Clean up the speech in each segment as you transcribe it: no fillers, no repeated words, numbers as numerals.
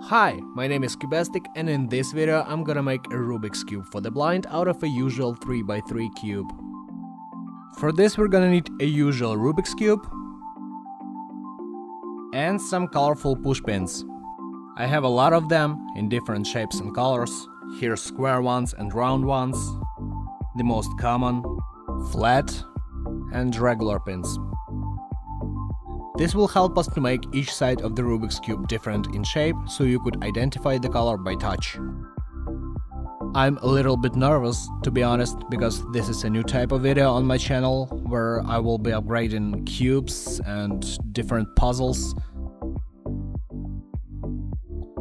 Hi, my name is Cubastic, and in this video I'm gonna make a Rubik's Cube for the blind out of a usual 3x3 cube. For this we're gonna need a usual Rubik's Cube and some colorful push pins. I have a lot of them in different shapes and colors. Here's square ones and round ones, the most common, flat and regular pins. This will help us to make each side of the Rubik's Cube different in shape, so you could identify the color by touch. I'm a little bit nervous, to be honest, because this is a new type of video on my channel, where I will be upgrading cubes and different puzzles.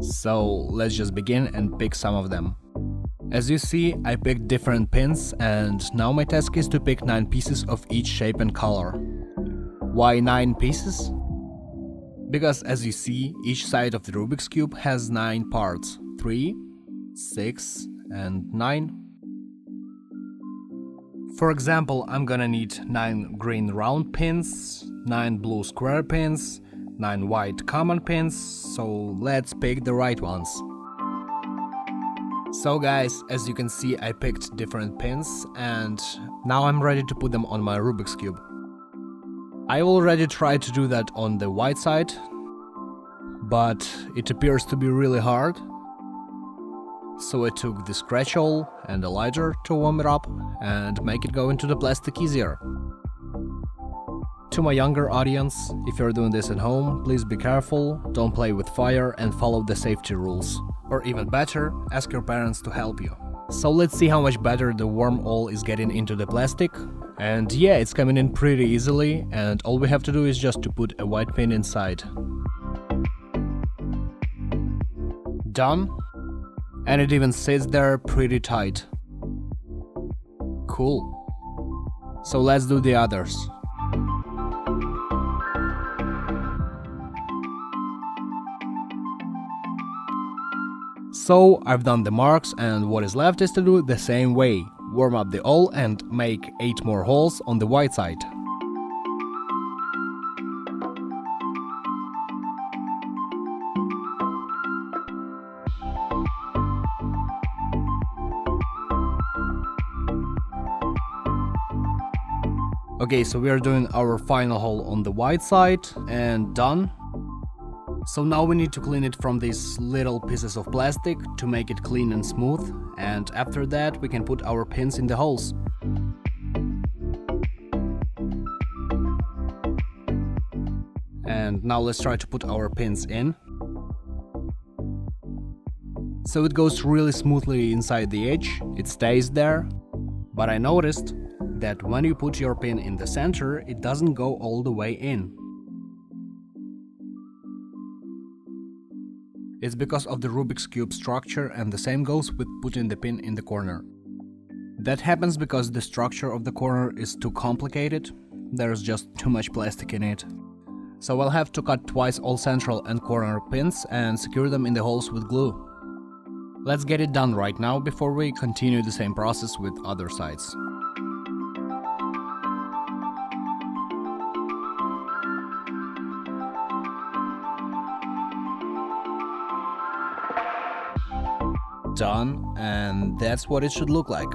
So let's just begin and pick some of them. As you see, I picked different pins, and now my task is to pick 9 pieces of each shape and color. Why 9 pieces? Because as you see, each side of the Rubik's Cube has 9 parts, 3, 6 and 9. For example, I'm gonna need 9 green round pins, 9 blue square pins, 9 white common pins, so let's pick the right ones. So guys, as you can see, I picked different pins and now I'm ready to put them on my Rubik's Cube. I already tried to do that on the white side, but it appears to be really hard. So I took the scratch awl and a lighter to warm it up and make it go into the plastic easier. To my younger audience, if you're doing this at home, please be careful, don't play with fire and follow the safety rules. Or even better, ask your parents to help you. So let's see how much better the warm awl is getting into the plastic. And yeah, it's coming in pretty easily, and all we have to do is just to put a white pin inside. Done. And it even sits there pretty tight. Cool. So let's do the others. So I've done the marks, and what is left is to do it the same way. Warm up the awl and make 8 more holes on the white side. Okay, so we are doing our final hole on the white side and done. So now we need to clean it from these little pieces of plastic to make it clean and smooth, and after that we can put our pins in the holes. And now let's try to put our pins in. So it goes really smoothly inside the edge, it stays there, but I noticed that when you put your pin in the center, it doesn't go all the way in. It's because of the Rubik's Cube structure, and the same goes with putting the pin in the corner. That happens because the structure of the corner is too complicated, there's just too much plastic in it. So I'll have to cut twice all central and corner pins and secure them in the holes with glue. Let's get it done right now before we continue the same process with other sides. Done, and that's what it should look like.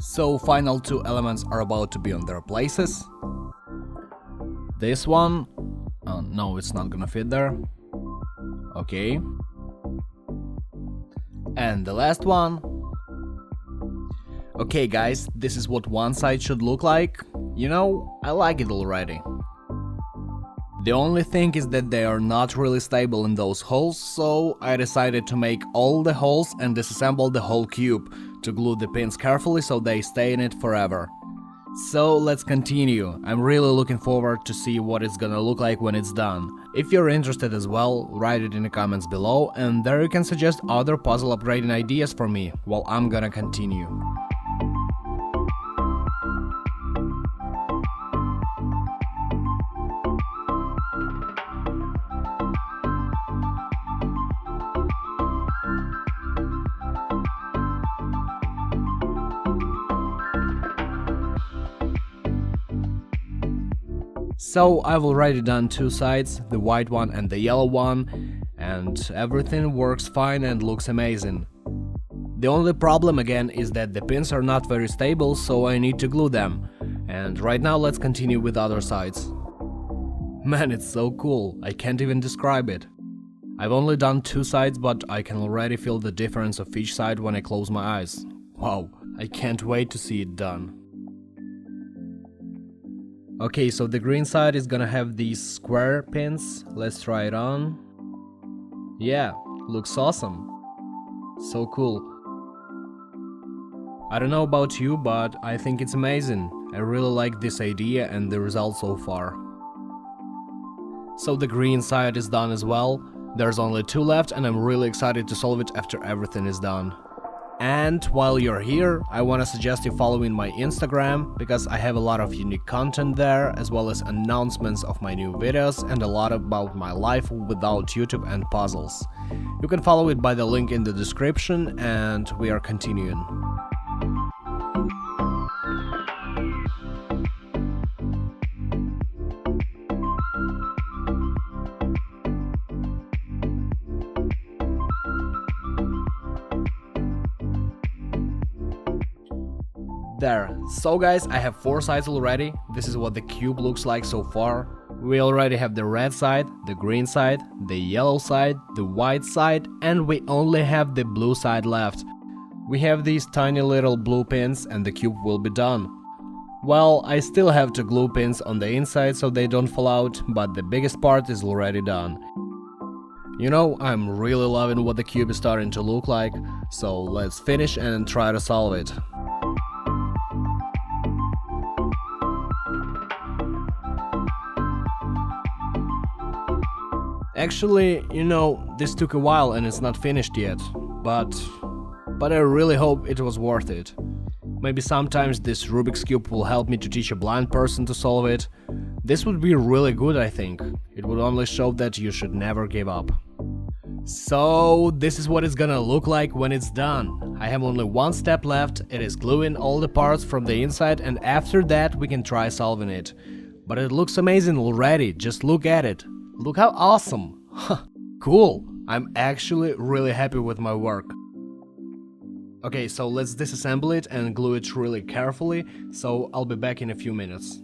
So final 2 elements are about to be on their places. This one, no, it's not gonna fit there. Okay. And the last one. Okay guys, this is what one side should look like. You know, I like it already. The only thing is that they are not really stable in those holes, so I decided to make all the holes and disassemble the whole cube to glue the pins carefully so they stay in it forever. So let's continue. I'm really looking forward to see what it's gonna look like when it's done. If you're interested as well, write it in the comments below, and there you can suggest other puzzle upgrading ideas for me while I'm gonna continue. So I've already done two sides, the white one and the yellow one, and everything works fine and looks amazing. The only problem again is that the pins are not very stable, so I need to glue them. And right now let's continue with other sides. Man, it's so cool, I can't even describe it. I've only done two sides, but I can already feel the difference of each side when I close my eyes. Wow, I can't wait to see it done. Okay, so the green side is gonna have these square pins. Let's try it on. Yeah, looks awesome. So cool. I don't know about you, but I think it's amazing. I really like this idea and the result so far. So the green side is done as well. There's only two left and I'm really excited to solve it after everything is done. And while you're here, I wanna suggest you following my Instagram, because I have a lot of unique content there, as well as announcements of my new videos and a lot about my life without YouTube and puzzles. You can follow it by the link in the description, and we are continuing. There. So guys, I have four sides already. This is what the cube looks like so far. We already have the red side, the green side, the yellow side, the white side, and we only have the blue side left. We have these tiny little blue pins and the cube will be done. Well, I still have to glue pins on the inside so they don't fall out, but the biggest part is already done. You know, I'm really loving what the cube is starting to look like, so let's finish and try to solve it. Actually, you know, this took a while and it's not finished yet, but I really hope it was worth it. Maybe sometimes this Rubik's Cube will help me to teach a blind person to solve it. This would be really good, I think. It would only show that you should never give up. So, this is what it's gonna look like when it's done. I have only one step left, it is gluing all the parts from the inside, and after that we can try solving it. But it looks amazing already, just look at it. Look how awesome! Cool! I'm actually really happy with my work. Okay, so let's disassemble it and glue it really carefully, so I'll be back in a few minutes.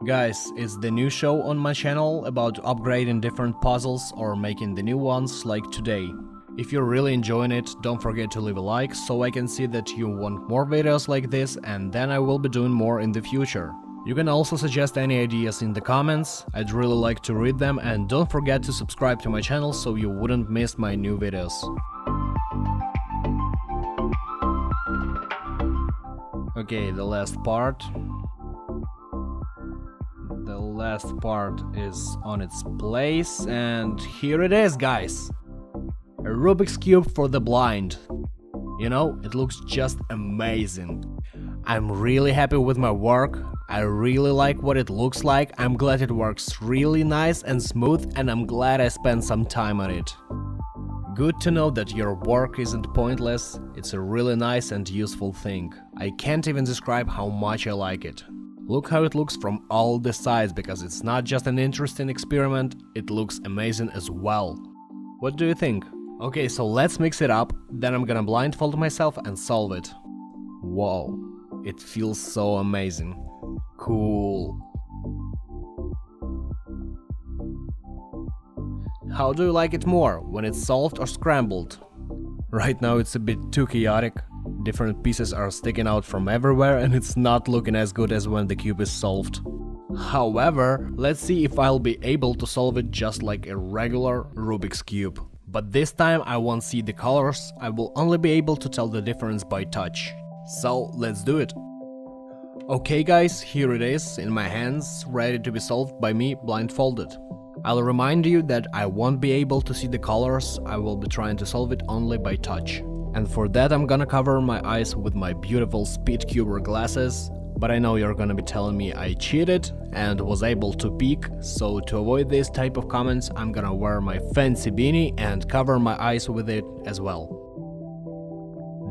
Guys, it's the new show on my channel about upgrading different puzzles or making the new ones like today. If you're really enjoying it, don't forget to leave a like so I can see that you want more videos like this, and then I will be doing more in the future. You can also suggest any ideas in the comments, I'd really like to read them, and don't forget to subscribe to my channel so you wouldn't miss my new videos. Okay, the last part. The last part is on its place, and here it is, guys! A Rubik's Cube for the blind. You know, it looks just amazing. I'm really happy with my work, I really like what it looks like, I'm glad it works really nice and smooth, and I'm glad I spent some time on it. Good to know that your work isn't pointless, it's a really nice and useful thing. I can't even describe how much I like it. Look how it looks from all the sides, because it's not just an interesting experiment, it looks amazing as well. What do you think? Okay, so let's mix it up, then I'm gonna blindfold myself and solve it. Whoa, it feels so amazing. Cool. How do you like it more, when it's solved or scrambled? Right now it's a bit too chaotic. Different pieces are sticking out from everywhere and it's not looking as good as when the cube is solved. However, let's see if I'll be able to solve it just like a regular Rubik's Cube. But this time I won't see the colors, I will only be able to tell the difference by touch. So let's do it. Okay guys, here it is, in my hands, ready to be solved by me blindfolded. I'll remind you that I won't be able to see the colors, I will be trying to solve it only by touch. And for that I'm gonna cover my eyes with my beautiful Speedcuber glasses. But I know you're gonna be telling me I cheated and was able to peek, so to avoid this type of comments I'm gonna wear my fancy beanie and cover my eyes with it as well.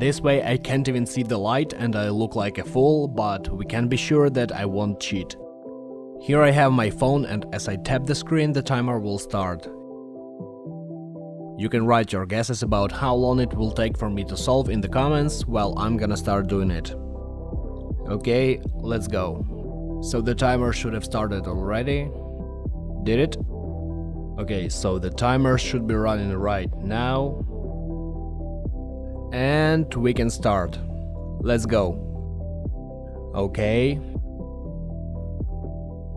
This way I can't even see the light and I look like a fool, but we can be sure that I won't cheat. Here I have my phone, and as I tap the screen the timer will start. You can write your guesses about how long it will take for me to solve in the comments. Well, I'm gonna start doing it. Okay, let's go. So the timer should have started already. Did it? Okay, so the timer should be running right now. And we can start. Let's go. Okay.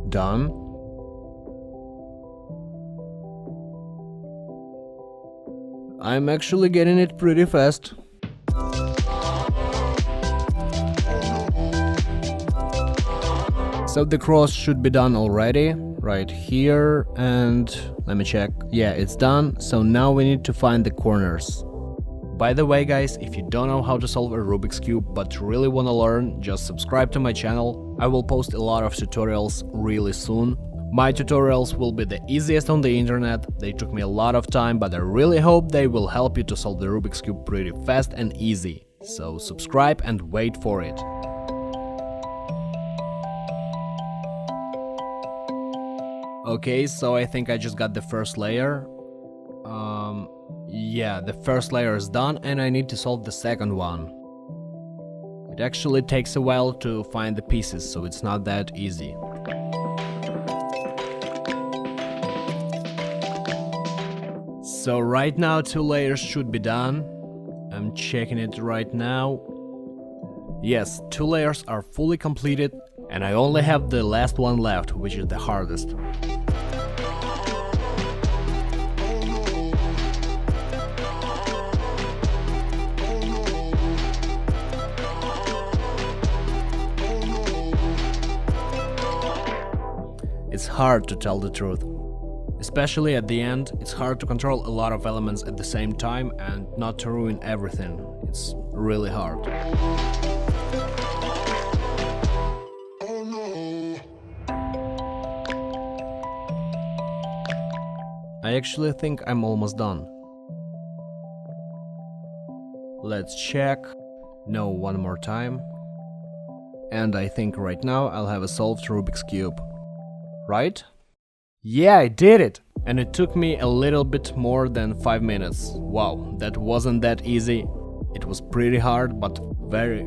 Done. I'm actually getting it pretty fast. So the cross should be done already, right here, and let me check. Yeah, it's done. So now we need to find the corners. By the way guys, if you don't know how to solve a Rubik's Cube but really wanna learn, just subscribe to my channel. I will post a lot of tutorials really soon. My tutorials will be the easiest on the internet. They took me a lot of time, but I really hope they will help you to solve the Rubik's Cube pretty fast and easy. So subscribe and wait for it. Okay, so I think I just got the first layer. Yeah, the first layer is done and I need to solve the second one. It actually takes a while to find the pieces, so it's not that easy. So right now 2 layers should be done. I'm checking it right now. Yes, 2 layers are fully completed and I only have the last one left, which is the hardest. It's hard to tell the truth. Especially at the end, it's hard to control a lot of elements at the same time and not to ruin everything. It's really hard. I actually think I'm almost done. Let's check. No, one more time. And I think right now I'll have a solved Rubik's Cube. Right? Yeah, I did it! And it took me a little bit more than 5 minutes. Wow, that wasn't that easy. It was pretty hard, but very,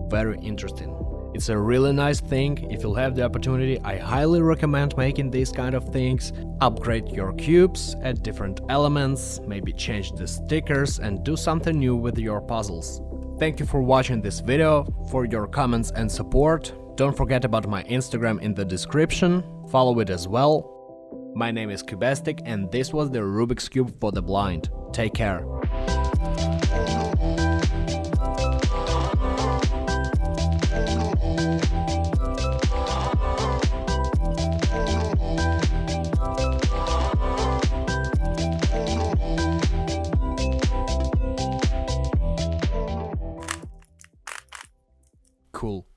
very interesting. It's a really nice thing. If you'll have the opportunity, I highly recommend making these kind of things. Upgrade your cubes, add different elements, maybe change the stickers and do something new with your puzzles. Thank you for watching this video, for your comments and support. Don't forget about my Instagram in the description. Follow it as well. My name is Cubastic and this was the Rubik's Cube for the blind. Take care.